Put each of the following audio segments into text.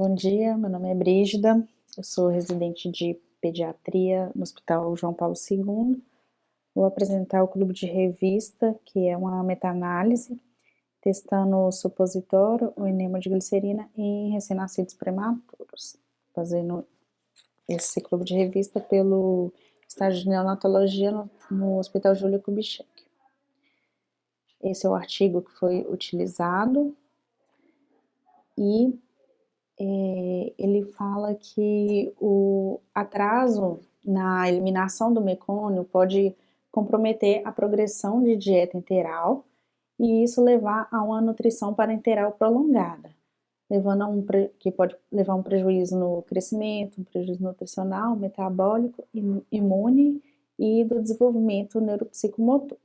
Bom dia, meu nome é Brígida, eu sou residente de pediatria no Hospital João Paulo II. Vou apresentar o clube de revista, que é uma meta-análise, testando o supositório, o enema de glicerina em recém-nascidos prematuros, fazendo esse clube de revista pelo estágio de neonatologia no Hospital Júlia Kubitschek. Esse é o artigo que foi utilizado e ele fala que o atraso na eliminação do mecônio pode comprometer a progressão de dieta enteral e isso levar a uma nutrição parenteral prolongada, que pode levar a um prejuízo no crescimento, um prejuízo nutricional, metabólico, imune e do desenvolvimento neuropsicomotor.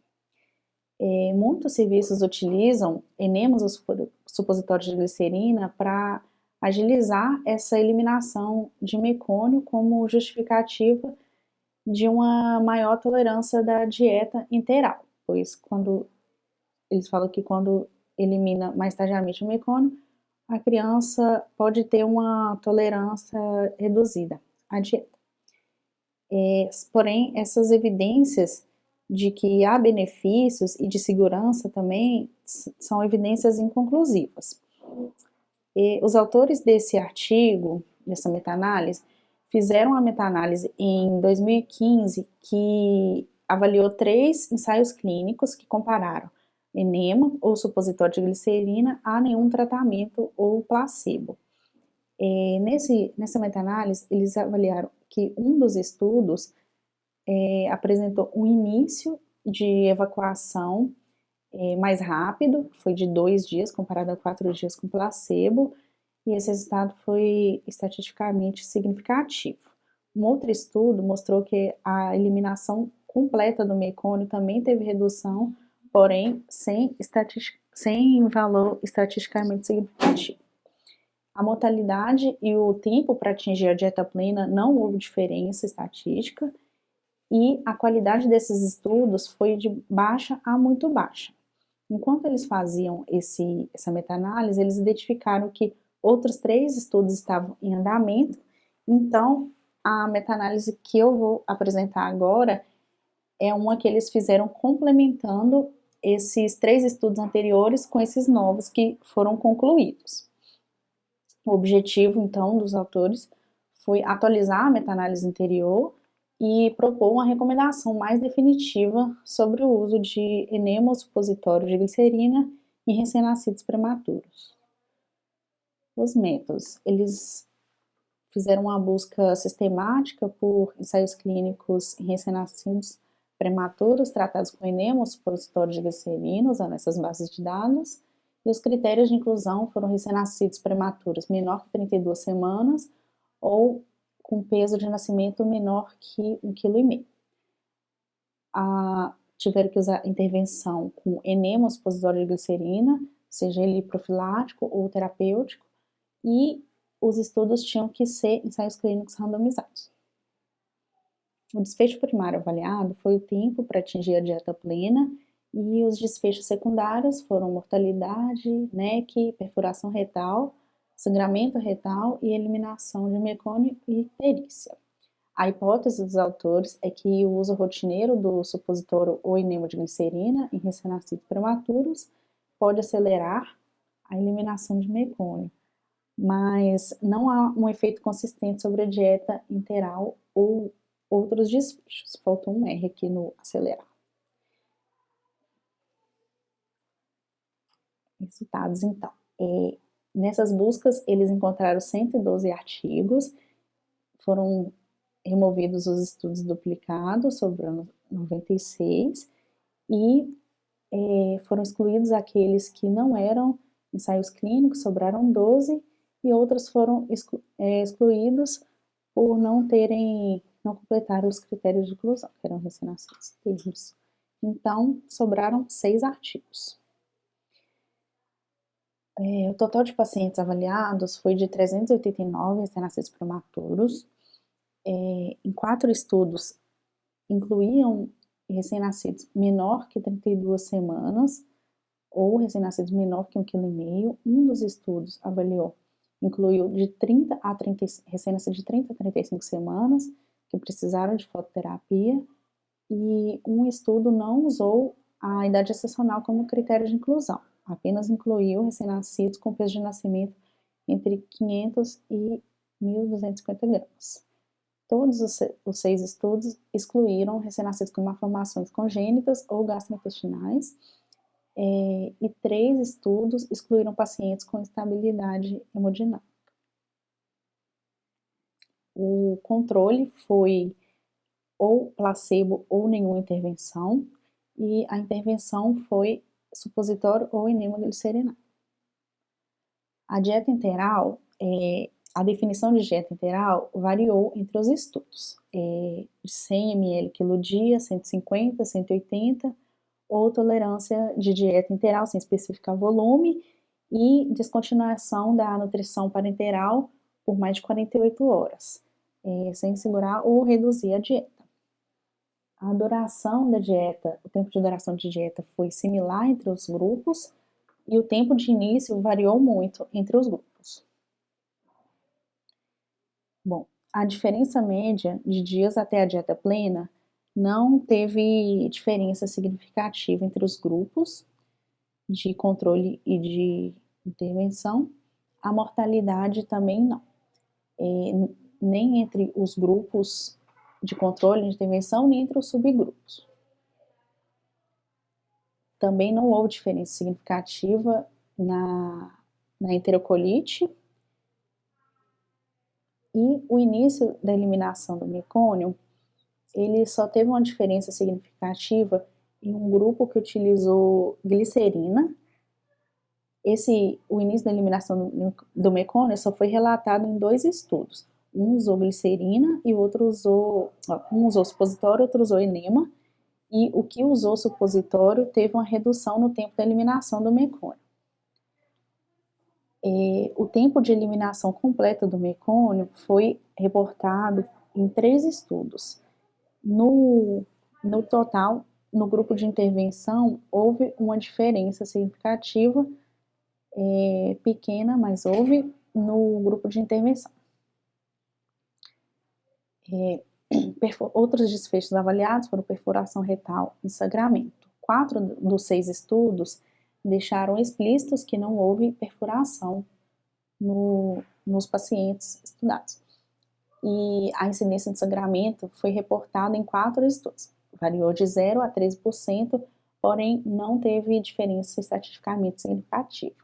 Muitos serviços utilizam enemas ou supositórios de glicerina para agilizar essa eliminação de mecônio como justificativa de uma maior tolerância da dieta enteral, pois eles falam que quando elimina mais tardiamente o mecônio, a criança pode ter uma tolerância reduzida à dieta. Porém, essas evidências de que há benefícios e de segurança também são evidências inconclusivas. Os autores desse artigo, dessa meta-análise, fizeram uma meta-análise em 2015 que avaliou 3 ensaios clínicos que compararam enema ou supositório de glicerina a nenhum tratamento ou placebo. Nessa meta-análise, eles avaliaram que um dos estudos apresentou um início de evacuação mais rápido, foi de 2 dias comparado a 4 dias com placebo, e esse resultado foi estatisticamente significativo. Um outro estudo mostrou que a eliminação completa do mecônio também teve redução, porém sem valor estatisticamente significativo. A mortalidade e o tempo para atingir a dieta plena não houve diferença estatística, e a qualidade desses estudos foi de baixa a muito baixa. Enquanto eles faziam essa meta-análise, eles identificaram que outros 3 estudos estavam em andamento, então a meta-análise que eu vou apresentar agora é uma que eles fizeram complementando esses 3 estudos anteriores com esses novos que foram concluídos. O objetivo, então, dos autores foi atualizar a meta-análise anterior e propor uma recomendação mais definitiva sobre o uso de enema ou supositório de glicerina em recém-nascidos prematuros. Os métodos, eles fizeram uma busca sistemática por ensaios clínicos em recém-nascidos prematuros tratados com enema ou supositório de glicerina, usando essas bases de dados, e os critérios de inclusão foram recém-nascidos prematuros menor que 32 semanas ou com peso de nascimento menor que 1,5 kg. Tiveram que usar intervenção com enema ou supositório de glicerina, seja ele profilático ou terapêutico, e os estudos tinham que ser ensaios clínicos randomizados. O desfecho primário avaliado foi o tempo para atingir a dieta plena, e os desfechos secundários foram mortalidade, NEC, perfuração retal, sangramento retal e eliminação de mecônio e icterícia. A hipótese dos autores é que o uso rotineiro do supositório ou enema de glicerina em recém-nascidos prematuros pode acelerar a eliminação de mecônio, mas não há um efeito consistente sobre a dieta enteral ou outros desfechos. Faltou um R aqui no acelerar. Resultados, então. Nessas buscas, eles encontraram 112 artigos, foram removidos os estudos duplicados, sobrando 96, e foram excluídos aqueles que não eram ensaios clínicos, sobraram 12, e outros foram excluídos por não completaram os critérios de inclusão, que eram recém-nascidos termos. Então, sobraram 6 artigos. O total de pacientes avaliados foi de 389 recém-nascidos prematuros. Em 4 estudos, incluíam recém-nascidos menor que 32 semanas ou recém-nascidos menor que 1,5 kg. Um dos estudos avaliou incluiu ressonância de 30 a 35 semanas, que precisaram de fototerapia, e um estudo não usou a idade gestacional como critério de inclusão, apenas incluiu recém-nascidos com peso de nascimento entre 500 e 1.250 gramas. Todos os 6 estudos excluíram recém-nascidos com malformações congênitas ou gastrointestinais, e 3 estudos excluíram pacientes com instabilidade hemodinâmica. O controle foi ou placebo ou nenhuma intervenção, e a intervenção foi supositório ou enema glicerinato. A dieta enteral, a definição de dieta enteral variou entre os estudos, de 100 ml quilo dia, 150, 180, ou tolerância de dieta enteral sem especificar volume, e descontinuação da nutrição parenteral por mais de 48 horas, sem segurar ou reduzir a dieta. A duração da dieta, o tempo de duração de dieta foi similar entre os grupos, e o tempo de início variou muito entre os grupos. Bom, a diferença média de dias até a dieta plena não teve diferença significativa entre os grupos de controle e de intervenção. A mortalidade também não, nem entre os grupos de controle e de intervenção, nem entre os subgrupos. Também não houve diferença significativa na enterocolite, e o início da eliminação do mecônio, ele só teve uma diferença significativa em um grupo que utilizou glicerina. O início da eliminação do mecônio só foi relatado em 2 estudos. Um usou glicerina e o outro um usou supositório, outro usou enema, e o que usou supositório teve uma redução no tempo da eliminação do mecônio. O tempo de eliminação completa do mecônio foi reportado em 3 estudos. No total, no grupo de intervenção, houve uma diferença significativa, pequena, mas houve no grupo de intervenção. Outros desfechos avaliados foram perfuração retal e sangramento. 4 dos 6 estudos deixaram explícitos que não houve perfuração nos pacientes estudados. E a incidência de sangramento foi reportada em 4 estudos. Variou de 0 a 13%, porém não teve diferença estatisticamente significativa.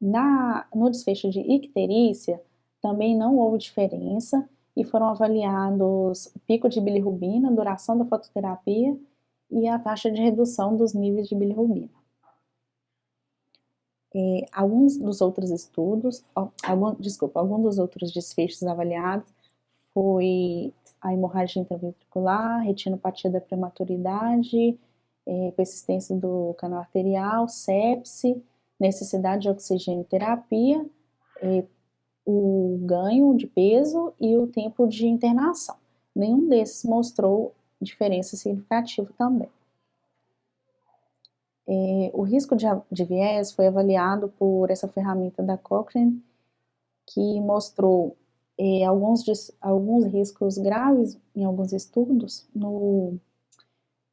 No desfecho de icterícia, também não houve diferença, e foram avaliados o pico de bilirrubina, duração da fototerapia e a taxa de redução dos níveis de bilirrubina. Alguns dos outros desfechos avaliados foi a hemorragia intraventricular, retinopatia da prematuridade, persistência do canal arterial, sepse, necessidade de oxigenoterapia, o ganho de peso e o tempo de internação. Nenhum desses mostrou diferença significativa também. O risco de viés foi avaliado por essa ferramenta da Cochrane, que mostrou alguns riscos graves em alguns estudos.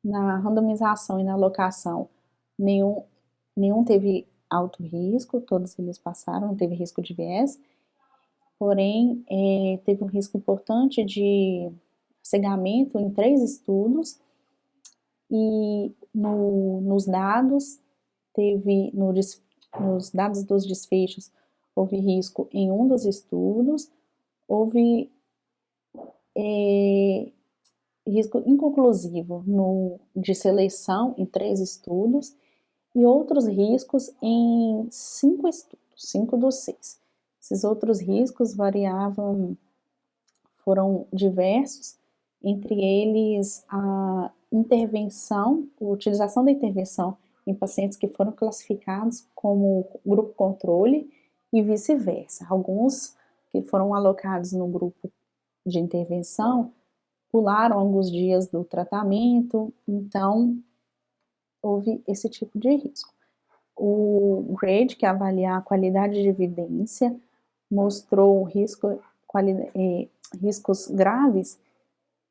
Na randomização e na alocação, nenhum teve alto risco, todos eles passaram, não teve risco de viés. Porém, teve um risco importante de cegamento em 3 estudos, e nos dados dos desfechos, houve risco em um dos estudos, houve risco inconclusivo de seleção em 3 estudos, e outros riscos em 5 estudos, 5 dos 6. Esses outros riscos foram diversos, entre eles a utilização da intervenção em pacientes que foram classificados como grupo controle e vice-versa. Alguns que foram alocados no grupo de intervenção pularam alguns dias do tratamento, então houve esse tipo de risco. O GRADE, que avalia a qualidade de evidência, mostrou riscos graves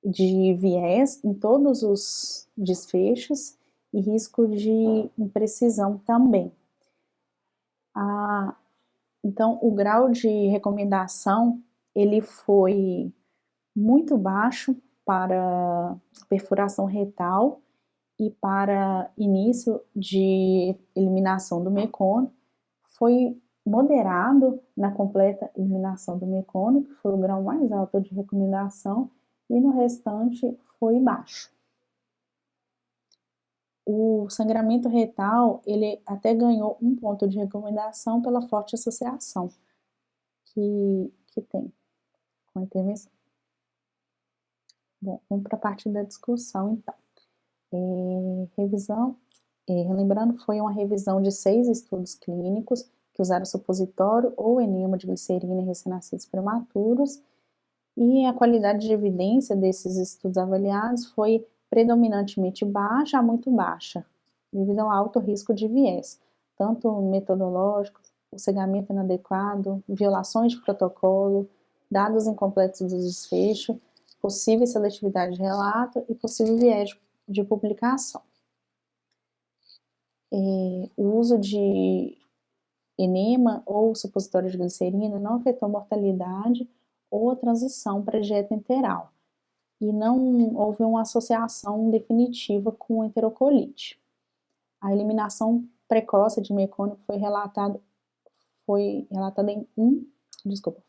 de viés em todos os desfechos e risco de imprecisão também. Então, o grau de recomendação, ele foi muito baixo para perfuração retal e para início de eliminação do mecônio, foi moderado na completa eliminação do mecônio, que foi o grau mais alto de recomendação, e no restante foi baixo. O sangramento retal, ele até ganhou 1 ponto de recomendação pela forte associação que tem com a intervenção. Bom, vamos para a parte da discussão, então. Relembrando, foi uma revisão de 6 estudos clínicos que usaram supositório ou enema de glicerina em recém-nascidos prematuros, e a qualidade de evidência desses estudos avaliados foi predominantemente baixa a muito baixa, devido ao alto risco de viés, tanto metodológico, o cegamento inadequado, violações de protocolo, dados incompletos do desfecho, possível seletividade de relato e possível viés de publicação. O uso de enema ou supositório de glicerina não afetou mortalidade ou a transição para dieta enteral, e não houve uma associação definitiva com enterocolite. A eliminação precoce de mecônio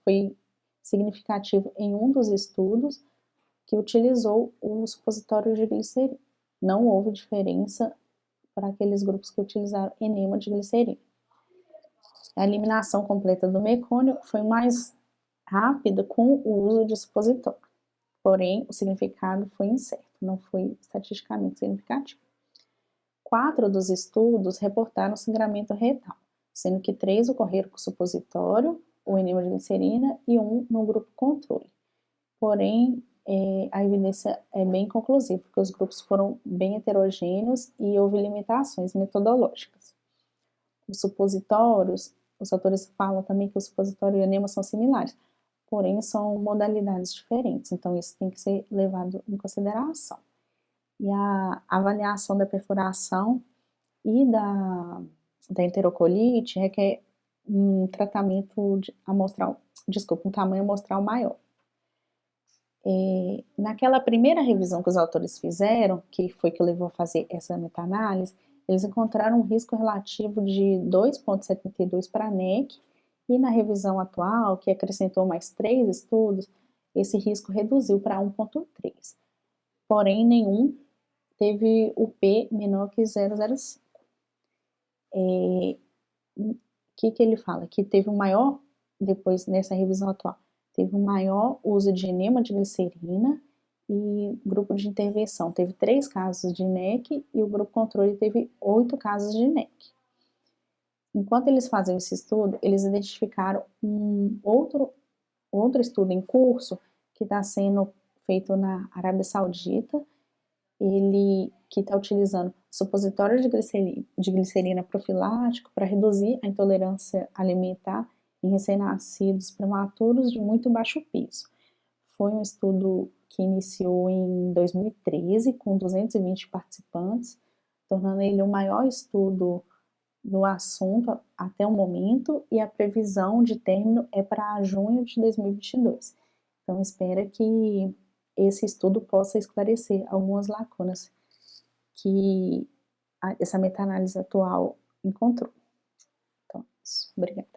foi significativo em um dos estudos que utilizou o supositório de glicerina. Não houve diferença para aqueles grupos que utilizaram enema de glicerina. A eliminação completa do mecônio foi mais rápida com o uso de supositório, porém o significado foi incerto, não foi estatisticamente significativo. 4 dos estudos reportaram sangramento retal, sendo que 3 ocorreram com supositório, ou enema de glicerina, e 1 no grupo controle. Porém, a evidência é bem conclusiva, porque os grupos foram bem heterogêneos e houve limitações metodológicas. Os supositórios, os autores falam também que o supositório e o enema são similares, porém são modalidades diferentes, então isso tem que ser levado em consideração. E a avaliação da perfuração e da enterocolite requer um tratamento um tamanho amostral maior. Naquela primeira revisão que os autores fizeram, que foi que levou a fazer essa meta-análise, eles encontraram um risco relativo de 2,72 para a NEC, e na revisão atual, que acrescentou mais 3 estudos, esse risco reduziu para 1,3. Porém, nenhum teve o P menor que 0,05. O que ele fala? Que teve um maior, depois nessa revisão atual, teve um maior uso de enema de glicerina e grupo de intervenção. Teve 3 casos de NEC e o grupo controle teve 8 casos de NEC. Enquanto eles fazem esse estudo, eles identificaram um outro estudo em curso que está sendo feito na Arábia Saudita, que está utilizando supositório de glicerina profilático para reduzir a intolerância alimentar em recém-nascidos prematuros de muito baixo peso. Foi um estudo que iniciou em 2013 com 220 participantes, tornando ele o maior estudo do assunto até o momento, e a previsão de término é para junho de 2022. Então, espera que esse estudo possa esclarecer algumas lacunas que essa meta-análise atual encontrou. Então, é isso. Obrigada.